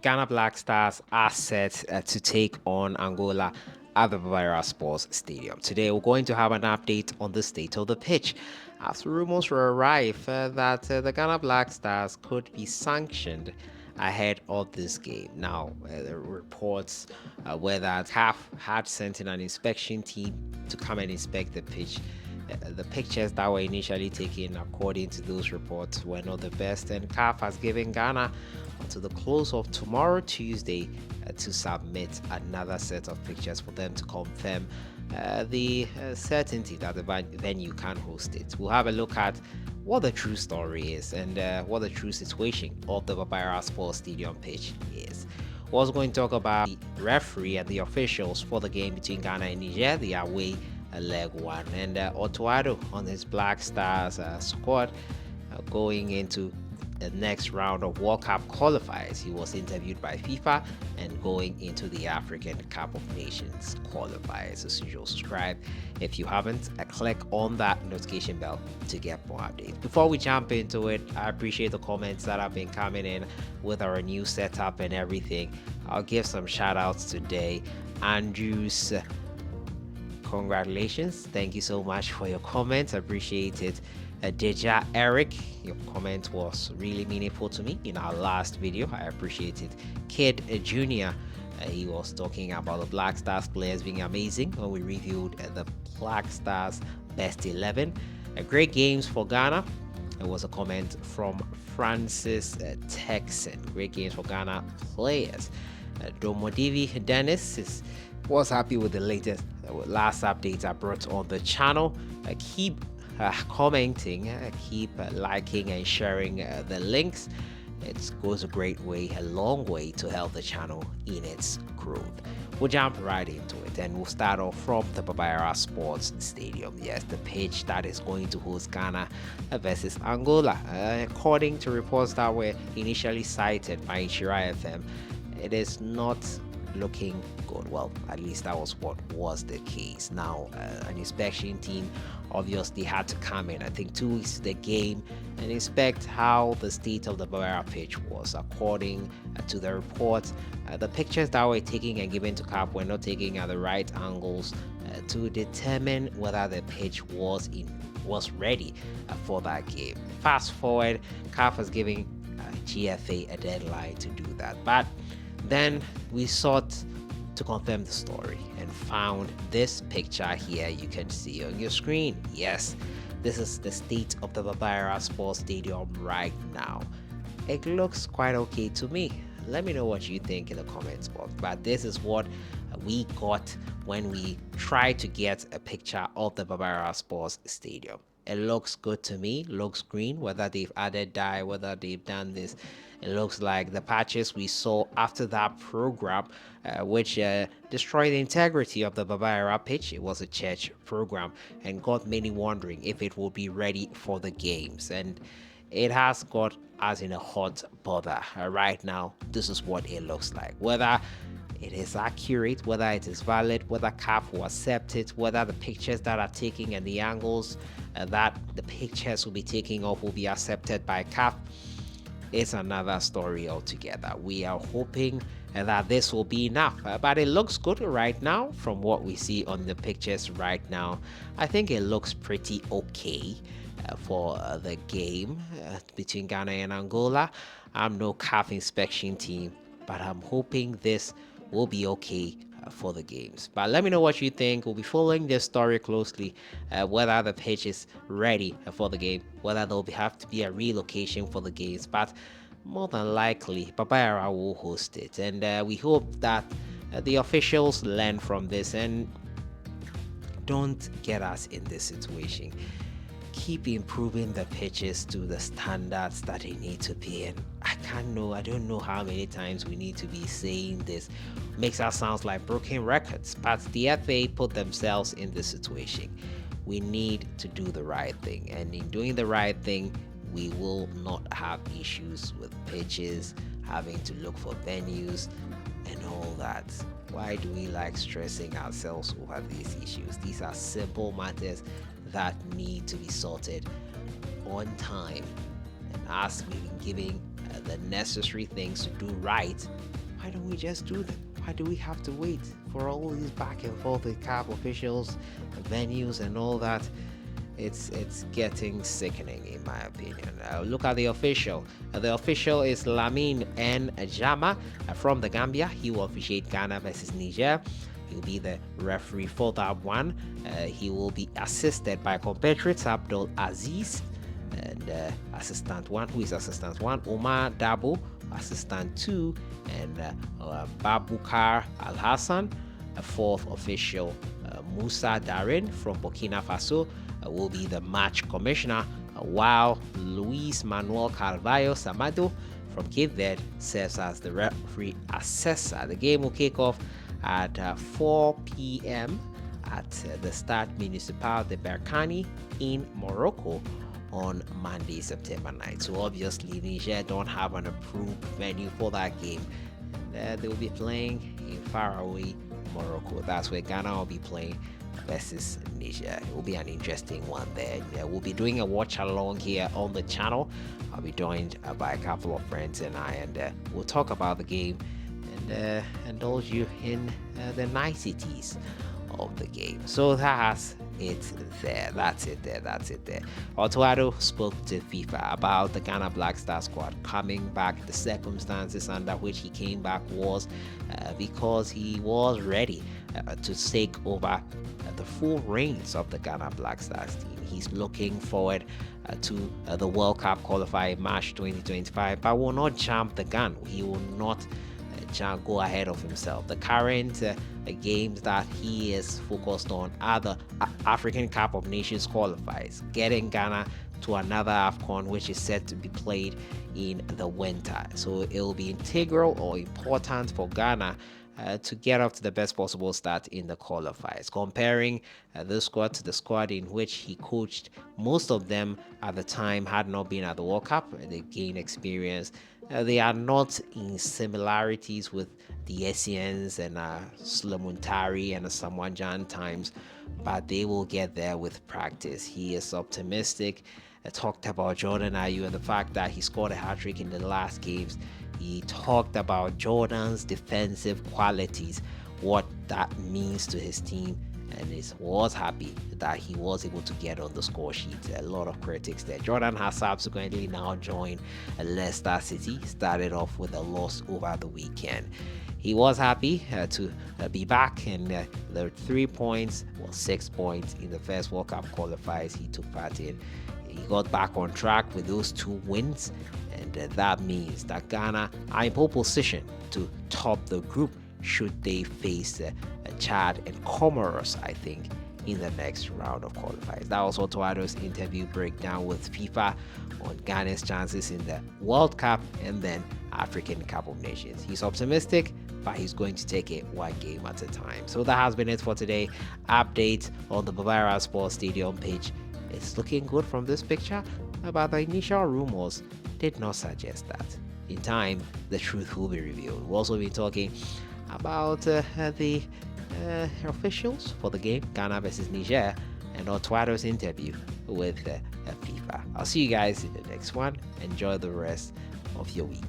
Ghana Black Stars are set to take on Angola at the Bara Sports Stadium. Today, we're going to have an update on the state of the pitch, as rumors were rife that the Ghana Black Stars could be sanctioned ahead of this game. Now, the reports were that CAF had sent in an inspection team to come and inspect the pitch. The pictures that were initially taken, according to those reports, were not the best, and CAF has given Ghana until the close of tomorrow, Tuesday, to submit another set of pictures for them to confirm the certainty that the venue can host it. We'll have a look at what the true story is and what the true situation of the Bara Sports Stadium pitch is. We're also going to talk about the referee and the officials for the game between Ghana and Niger, the away leg one, and Otto Addo on his Black Stars squad going into the next round of World Cup qualifiers. He was interviewed by FIFA and going into the African Cup of Nations qualifiers. As usual, subscribe if you haven't. Click on that notification bell to get more updates. Before we jump into it, I appreciate the comments that have been coming in with our new setup and everything. I'll give some shout outs today. Andrews, congratulations. Thank you so much for your comments. I appreciate it. Deja Eric, your comment was really meaningful to me in our last video. I appreciate it. Kid Jr., he was talking about the Black Stars players being amazing when we reviewed the Black Stars best 11. Great games for Ghana. It was a comment from Francis Texan. Great games for Ghana players. Domodivi Dennis was happy with the last updates I brought on the channel. Keep commenting, keep liking and sharing the links. It goes a great way, a long way to help the channel in its growth. We'll jump right into it and we'll start off from the Bara Sports Stadium. Yes, the pitch that is going to host Ghana versus Angola. According to reports that were initially cited by Yara FM, it is not looking good. Well, at least that was what was the case. Now, an inspection team obviously had to come in, I think 2 weeks to the game, and inspect how the state of the Bara pitch was. According to the report, the pictures that were taken and given to CAF were not taken at the right angles to determine whether the pitch was ready for that game. Fast forward, CAF has given GFA a deadline to do that, but then we sought to confirm the story and found this picture here you can see on your screen. Yes, this is the state of the Bara Sports Stadium right now. It looks quite okay to me. Let me know what you think in the comments box. But this is what we got when we tried to get a picture of the Bara Sports Stadium. It looks good to me, looks green, whether they've added dye, whether they've done this. It looks like the patches we saw after that program, which destroyed the integrity of the Bara pitch. It was a church program and got many wondering if it will be ready for the games. And it has got us in a hot bother. Right now, this is what it looks like. Whether it is accurate, whether it is valid, whether CAF will accept it, whether the pictures that are taking and the angles that the pictures will be taking off will be accepted by CAF, it's another story altogether. We are hoping that this will be enough, but it looks good right now from what we see on the pictures right now. I think it looks pretty okay for the game between Ghana and Angola. I'm no CAF inspection team, but I'm hoping this will be okay for the games. But let me know what you think. We'll be following this story closely, whether the pitch is ready for the game, whether there'll have to be a relocation for the games, but more than likely Bara will host it, and we hope that the officials learn from this and don't get us in this situation. Keep improving the pitches to the standards that they need to be in. I don't know how many times we need to be saying this. Makes us sound like broken records, but the FA put themselves in this situation. We need to do the right thing, and in doing the right thing, we will not have issues with pitches, having to look for venues and all that. Why do we like stressing ourselves over these issues? These are simple matters that need to be sorted on time and us we've been giving the necessary things to do right, why don't we just do them? Why do we have to wait for all these back and forth with CAF officials, venues, and all that? It's getting sickening in my opinion. Look at the official. The official is Lamin N Jama from the Gambia. He will officiate Ghana versus Niger. He'll be the referee for that one. He will be assisted by compatriots Abdul Aziz and assistant one. Who is assistant one? Omar Dabo, assistant two, and Babukar Al Hassan. A fourth official, Musa Darin from Burkina Faso, will be the match commissioner, while Luis Manuel Carvalho Samado from Cape Verde serves as the referee assessor. The game will kick off at 4 p.m. at the Stade Municipal de Berkane in Morocco on Monday, September 9th. So obviously Niger don't have an approved venue for that game. And, they will be playing in faraway Morocco. That's where Ghana will be playing versus Niger. It will be an interesting one there. We'll be doing a watch along here on the channel. I'll be joined by a couple of friends and we'll talk about the game and indulge you in the niceties of the game. So that's it there. That's it there. Otto Addo spoke to FIFA about the Ghana Black Star squad coming back. The circumstances under which he came back was because he was ready to take over the full reins of the Ghana Black Stars team. He's looking forward to the World Cup qualifier in March 2025, but will not jump the gun. He will not go ahead of himself. The current games that he is focused on are the African Cup of Nations qualifiers, getting Ghana to another AFCON, which is set to be played in the winter. So it will be integral or important for Ghana to get up to the best possible start in the qualifiers. Comparing the squad to the squad in which he coached, most of them at the time had not been at the World Cup. They gained experience. They are not in similarities with the Essieans and Slamuntari and the Samuanjan times, but they will get there with practice. He is optimistic. I talked about Jordan Ayew and the fact that he scored a hat-trick in the last games. He talked about Jordan's defensive qualities, what that means to his team, and was happy that he was able to get on the score sheet. A lot of critics there. Jordan has subsequently now joined Leicester City. Started off with a loss over the weekend. He was happy to be back, and the 3 points, 6 points in the first World Cup qualifiers he took part in. He got back on track with those 2 wins, and that means that Ghana are in pole position to top the group should they face Chad and Comoros, I think, in the next round of qualifiers. That was Otto Addo's interview breakdown with FIFA on Ghana's chances in the World Cup and then African Cup of Nations. He's optimistic, but he's going to take it one game at a time. So that has been it for today. Update on the Bara Sports Stadium pitch. It's looking good from this picture, but the initial rumors did not suggest that. In time, the truth will be revealed. We'll also be talking about the officials for the game, Ghana versus Niger, and Otto Addo's interview with FIFA. I'll see you guys in the next one. Enjoy the rest of your week.